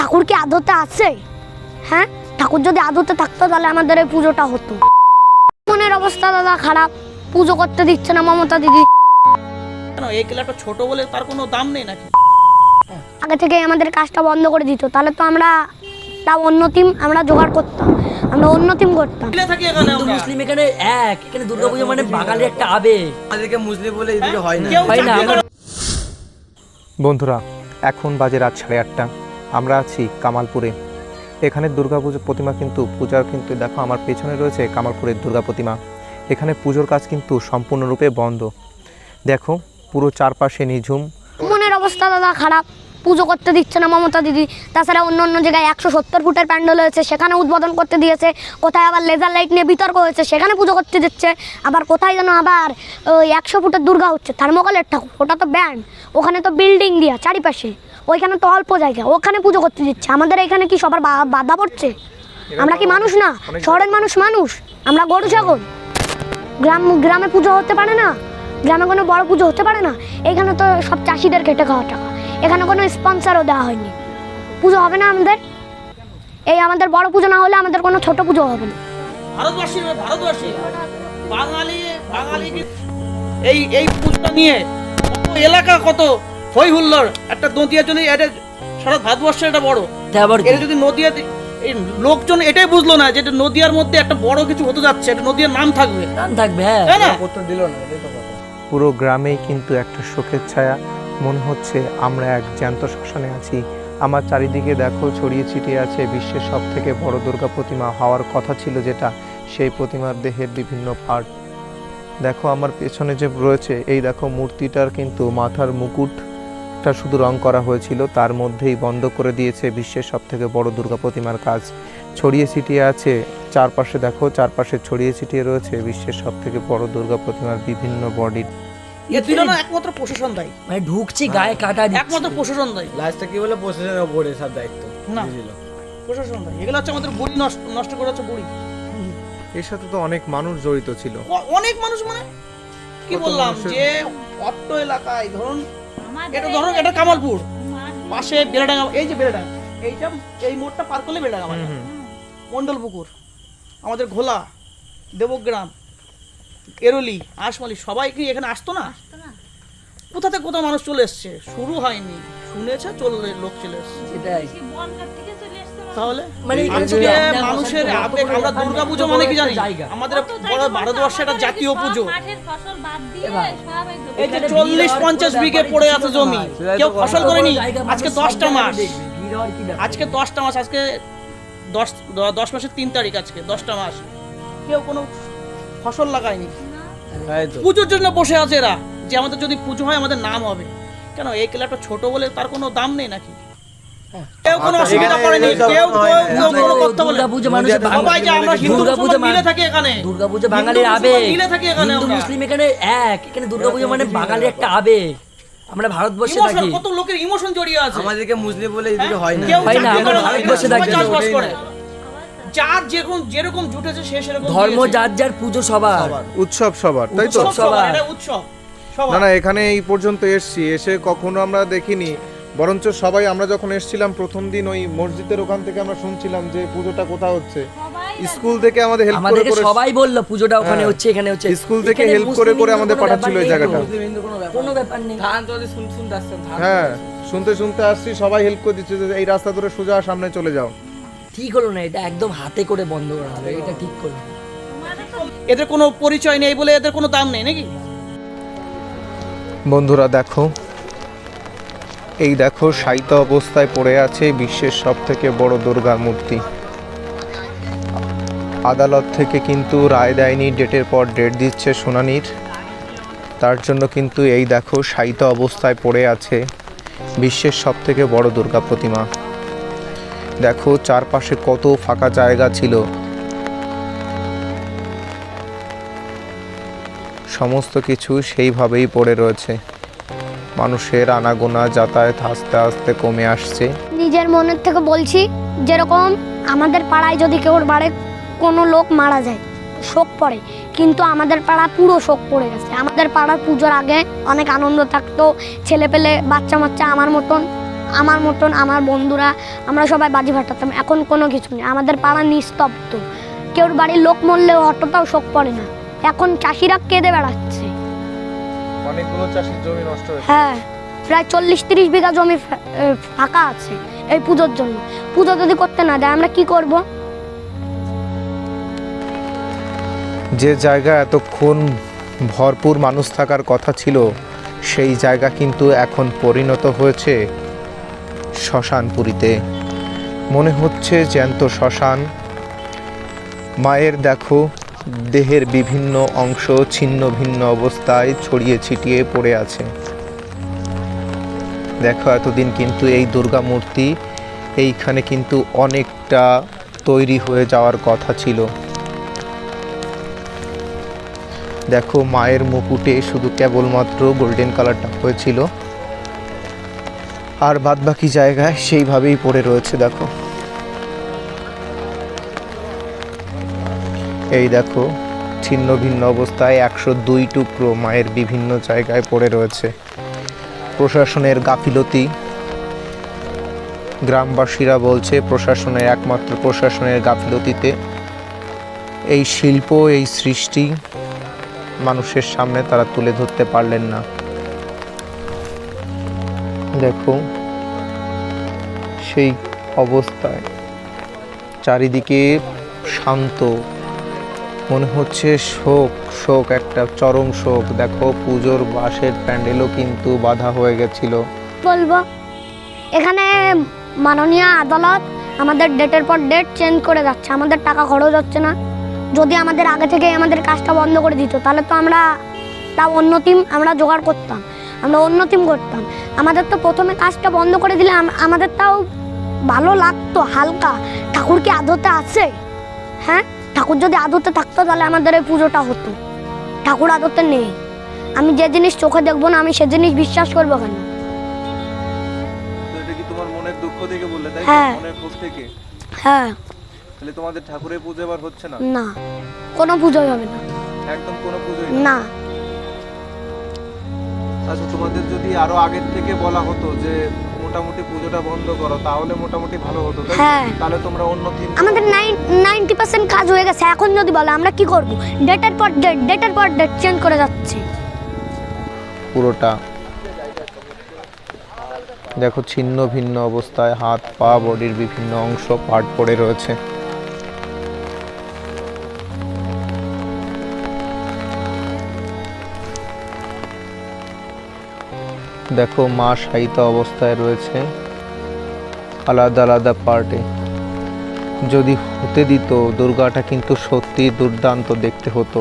ঠাকুর কি আদতে আছে? হ্যাঁ, ঠাকুর যদি আদতে থাকতো তাহলে আমাদের এই পুজোটা হতো। মনের অবস্থা দাদা খারাপ, পুজো করতে দিচ্ছে না মমতা দিদি। কেন এই ক্লাবটা ছোট বলে তার কোনো দাম নেই নাকি? আগে থেকে আমাদের কাজটা বন্ধ করে দিত, তাহলে তো আমরা অন্য টিম আমরা জোগাড় করতাম, আমরা অন্য টিম করতাম। হিন্দু মুসলিম এখানে এক, এখানে দুর্গাপূজা মানে বাঙালির একটা আবেগ। আমাদেরকে মুসলিম বলে এদিকে হয় না। বন্ধুরা, এখন বাজে রাত 8:30। আমরা আছি কামালপুরে। এখানে দুর্গাপুজোর প্রতিমা কিন্তু পূজার কিন্তু দেখো আমার পেছনে রয়েছে কামালপুরের দুর্গা প্রতিমা। এখানে পুজোর কাজ কিন্তু সম্পূর্ণরূপে বন্ধ। দেখো পুরো চারপাশে নিঝুম। মনের অবস্থা দাদা খারাপ, পুজো করতে দিচ্ছে না মমতা দিদি। তাছাড়া অন্য অন্য জায়গায় 170 ফুটের প্যান্ডেল হয়েছে, সেখানে উদ্বোধন করতে দিয়েছে। কোথায় আবার লেজার লাইট নিয়ে বিতর্ক হয়েছে, সেখানে পুজো করতে দিচ্ছে। আবার কোথায় যেন আবার ওই 100 ফুটের দুর্গা হচ্ছে, থার্মোকলের ঠাকুর, ওটা তো ব্যান্ড। ওখানে তো বিল্ডিং দিয়া চারিপাশে, ওইখানে তো অল্প জায়গা, ওখানে পুজো করতে দিচ্ছে। আমাদের এখানে কি সবার বাধা পড়ছে? আমরা কি মানুষ না? শহরের মানুষ আমরা গরু ছাগল। গ্রামে পুজো হতে পারে না? গ্রামে কোনো বড় পুজো হতে পারে না? এখানে তো সব চাষিদের খেটে খাওয়া টাকা। এখানে কোনো স্পন্সরও দেওয়া হয়নি। পুজো হবে না আমাদের? এই আমাদের বড় পুজো না হলে আমাদের কোনো ছোট পুজো হবে না। ভারতবর্ষী বাঙালি এই পুজোটা নিয়ে কত এলাকা, কত হই হুল্লোড়। একটা নদিয়া যদি এটা সারা ভারতবর্ষে এটা বড়, এটা যদি নদিয়া এই লোকজন এটাই বুঝলো না যে নদিয়ার মধ্যে একটা বড় কিছু হতে যাচ্ছে, এটা নদিয়ার নাম থাকবে। হ্যাঁ না, উত্তর দিল না, এটাই তো কথা। পুরো গ্রামেই কিন্তু একটা শোকের ছায়া। মনে হচ্ছে আমরা এক জ্যান্ত শ্মশানে আছি। আমার চারিদিকে দেখো ছড়িয়ে ছিটিয়ে আছে বিশ্বের সব থেকে বড় দুর্গা প্রতিমা হওয়ার কথা ছিল যেটা, সেই প্রতিমার দেহের বিভিন্ন পার্ট। দেখো আমার পেছনে যে রয়েছে, এই দেখো মূর্তিটার কিন্তু মাথার মুকুটটা শুধু রং করা হয়েছিল, তার মধ্যেই বন্ধ করে দিয়েছে বিশ্বের সব থেকে বড় দুর্গা প্রতিমার কাজ। ছড়িয়ে ছিটিয়ে আছে চারপাশে, দেখো চারপাশে ছড়িয়ে ছিটিয়ে রয়েছে বিশ্বের সব থেকে বড় দুর্গা প্রতিমার বিভিন্ন বডির। এ দিল না একমাত্র প্রশাসন দায়ী, মানে ঢুকছি গায়ে কাটা দিচ্ছে। একমাত্র প্রশাসন দায়ী। লাস্টে কি বলে প্রশাসনের উপরে সব দায়িত্ব না, দিল প্রশাসন দায়ী। এগুলো হচ্ছে আমাদের বুড়ি নষ্ট করে হচ্ছে বুড়ি। এর সাথে তো অনেক মানুষ জড়িত ছিল। অনেক মানুষ মানে কি বললাম যে অট্ট এলাকায় ধরুন, এটা কামালপুর, পাশে বেলাডাঙ্গা, এই যে বেলাডাঙ্গা, এই মোড়টা পার করলে বেলাডাঙ্গা মানে মন্ডলপুকুর, আমাদের ঘোলা, দেবগ্রাম, এরলি, আশমালি, সবাই কি এখানে আসতো না? কোথা থেকে কোথাও মানুষ চলে এসছে, শুরু হয়নি, শুনেছে চললে লোক চলে এসছে। সেটাই তাহলে মানে মানুষের আবেগ। আমরা দুর্গাপুজো মানে কি জানি? আমাদের বড় ভারতবর্ষে একটা জাতীয় পুজো। এই যে 40-50 বিঘে পড়ে আছে জমি, কেউ ফসল করেনি। আজকে 10টা মাস, আজকে 10টা মাস, আজকে 10 মাসের 3 তারিখ, আজকে 10টা মাস, কেউ কোনো ফসল লাগায়নি। পুজোর জন্য বসে আছে এরা, যে আমাদের যদি পুজো হয় আমাদের নাম হবে। কেন এই ক্লাবটা ছোট বলে তার কোনো দাম নেই নাকি? কেউ কোনো অসুবিধা করেনি, কেউ কোনো কথা বলে। দুর্গাপূজা মানুষের সবাই যে আমরা হিন্দু মুসলমান মিলে থাকি এখানে। দুর্গাপূজা বাঙালির আবেগ, মিলে থাকি এখানে হিন্দু আমরা। মুসলিম এখানে এক, এখানে দুর্গাপূজা মানে বাঙালির একটা আবেগ। আমরা ভারতবর্ষে থাকি, কত লোকের ইমোশন জড়িয়ে আছে। আমাদেরকে মুসলিম বলে এদিকে হয় না। কেউ হয় না, চাকরি আমরা করে না, ভারতবর্ষে সবাই থাকি। চাষবাস করে। যার যেরকম জুটেছে সে সেরকম ধর্ম দিয়েছে। যার যার পুজো সবার, উৎসব সবার, তাই তো? উৎসব সবার, এটা উৎসব সবার। না না, এখানে এই পর্যন্ত এসে কখনো আমরা দেখিনি। বরঞ্চ সবাই আমরা যখন এসেছিলাম প্রথম দিন ওই মসজিদের ওখান থেকে আমরা শুনছিলাম যে পুজোটা কোথাও হচ্ছে। স্কুল থেকে আমাদের হেল্প করে আমাদেরকে সবাই বললো পুজোটা ওখানে হচ্ছে, এখানে হচ্ছে। স্কুল থেকে এখানে হেল্প করে মুসলিম আমাদের হিন্দু পাঠাচ্ছিল কোনো এই ব্যাপার জায়গাটা। নেই তো। কোনো ব্যাপার নেই। ধান তো শুনতে আসছেন, হ্যাঁ, শুনতে আসছি, সবাই হেল্প করে দিচ্ছে যে এই রাস্তা ধরে সোজা সামনে চলে যাও। ঠিক হলো না, এটা একদম হাতে করে বন্ধ করা হবে, এটা ঠিক করলো। এদের কোনো পরিচয় নেই বলে এদের কোনো দাম নেই নাকি? বন্ধুরা দেখো, এই দেখো শায়িত অবস্থায় পড়ে আছে বিশ্বের সব থেকে বড় দুর্গা মূর্তি। আদালত থেকে কিন্তু রায় দেয়নি, ডেটের পর ডেট দিচ্ছে শুনানির। তার জন্য কিন্তু এই দেখো শায়িত অবস্থায় পড়ে আছে বিশ্বের সব থেকে বড় দুর্গা প্রতিমা। দেখো চারপাশে কত ফাঁকা জায়গা ছিল, সমস্ত কিছু সেইভাবেই পড়ে রয়েছে। মানুষের আনাগোনা যাতায়াত আস্তে আস্তে কমে আসছে। নিজের মনের থেকে বলছি, যেরকম আমাদের পাড়ায় যদি কেউর বাড়ি কোনো লোক মারা যায় শোক পড়ে, কিন্তু আমাদের পাড়া পুরো শোক পড়ে গেছে। আমাদের পাড়ার পুজোর আগে অনেক আনন্দ থাকতো, ছেলে পেলে বাচ্চা আমার মতন আমার মতন আমার বন্ধুরা আমরা সবাই বাজি ফাটাতাম। এখন কোনো কিছু নেই, আমাদের পাড়া নিস্তব্ধ। কেউর বাড়ির লোক মরলেও অতটাও শোক পড়ে না। এখন চাষিরা কেঁদে বেড়াচ্ছে। অনেকগুলো চাষির জমি নষ্ট হয়েছে। হ্যাঁ, প্রায় 40-30 বিঘা জমি ফাঁকা আছে এই পুজোর জন্য। পুজো যদি করতে না দেয় আমরা কি করব? যে জায়গা এতক্ষণ ভরপুর মানুষ থাকার কথা ছিল, সেই জায়গা কিন্তু এখন পরিণত হয়েছে শ্মশানপুরীতে। মনে হচ্ছে জ্যান্ত শ্মশান। মায়ের দেখো দেহের বিভিন্ন অংশ ছিন্ন ভিন্ন অবস্থায় ছড়িয়ে ছিটিয়ে পড়ে আছে। দেখো এতদিন কিন্তু এই দুর্গা মূর্তি এইখানে কিন্তু অনেকটা তৈরি হয়ে যাওয়ার কথা ছিল। দেখো মায়ের মুকুটে শুধু কেবলমাত্র গোল্ডেন কালারটা হয়েছিল, আর বাদবাকি জায়গায় সেইভাবেই পড়ে রয়েছে। দেখো এই দেখো ছিন্ন ভিন্ন অবস্থায় 102 টুকরো মায়ের বিভিন্ন জায়গায় পড়ে রয়েছে। প্রশাসনের গাফিলতি, গ্রামবাসীরা বলছে একমাত্র প্রশাসনের গাফিলতিতে এই শিল্প, এই সৃষ্টি মানুষের সামনে তারা তুলে ধরতে পারলেন না। দেখো সেই অবস্থায় চারিদিকে শান্ত, মনে হচ্ছে শোক একটা চরম শোক। দেখো পুজোর বাঁশের প্যান্ডেলও কিন্তু বাধা হয়ে গেছিল। বলবো এখানে মাননীয় আদালত আমাদের ডেটের পর ডেট চেঞ্জ করে যাচ্ছে, আমাদের টাকা খরচ হচ্ছে না। যদি আমাদের আগে থেকে আমাদের কাজটা বন্ধ করে দিত তাহলে তো আমরা তাও অন্য টিম আমরা জোগাড় করতাম, আমরা অন্য টিম করতাম। আমাদের তো প্রথমে কাজটা বন্ধ করে দিলে আমাদের তাও ভালো লাগতো হালকা। ঠাকুর কি আদতে আছে? হ্যাঁ, ঠাকুর যদি আদতে থাকতো তাহলে আমাদের এই পুজোটা হতো। ঠাকুর আদতে নেই। আমি যে জিনিস চোখে দেখবো না আমি সে জিনিস বিশ্বাস করবো কেন? এটা কি তোমার মনের দুঃখ থেকে বললে, তাই হ্যাঁ। মনের ক্ষোভ থেকে? হ্যাঁ। তাহলে তোমাদের ঠাকুরের পুজো এবার হচ্ছে না? না, কোনো পুজোই হবে না। একদম কোনো পুজোই না। আচ্ছা, তোমাদের যদি আরো আগের থেকে বলা হতো যে মোটামুটি পুজোটা বন্ধ করো তাহলে মোটামুটি ভালো হতো, তাই? হ্যাঁ। তাহলে তোমরা অন্য থিম। আমাদের 90% কাজ হয়ে গেছে। এখন যদি বলো আমরা কি করব? ডেটের পর ডেট চেঞ্জ করে যাচ্ছে পুরোটা। দেখো ছিন্ন ভিন্ন অবস্থায় হাত পা বডির বিভিন্ন অংশ পার্ট পড়ে রয়েছে। দেখো মা শায়িত অবস্থায় রয়েছে আলাদা আলাদা পার্টে। যদি হতে দিত দুর্গাটা কিন্তু সত্যি দুর্দান্ত দেখতে হতো।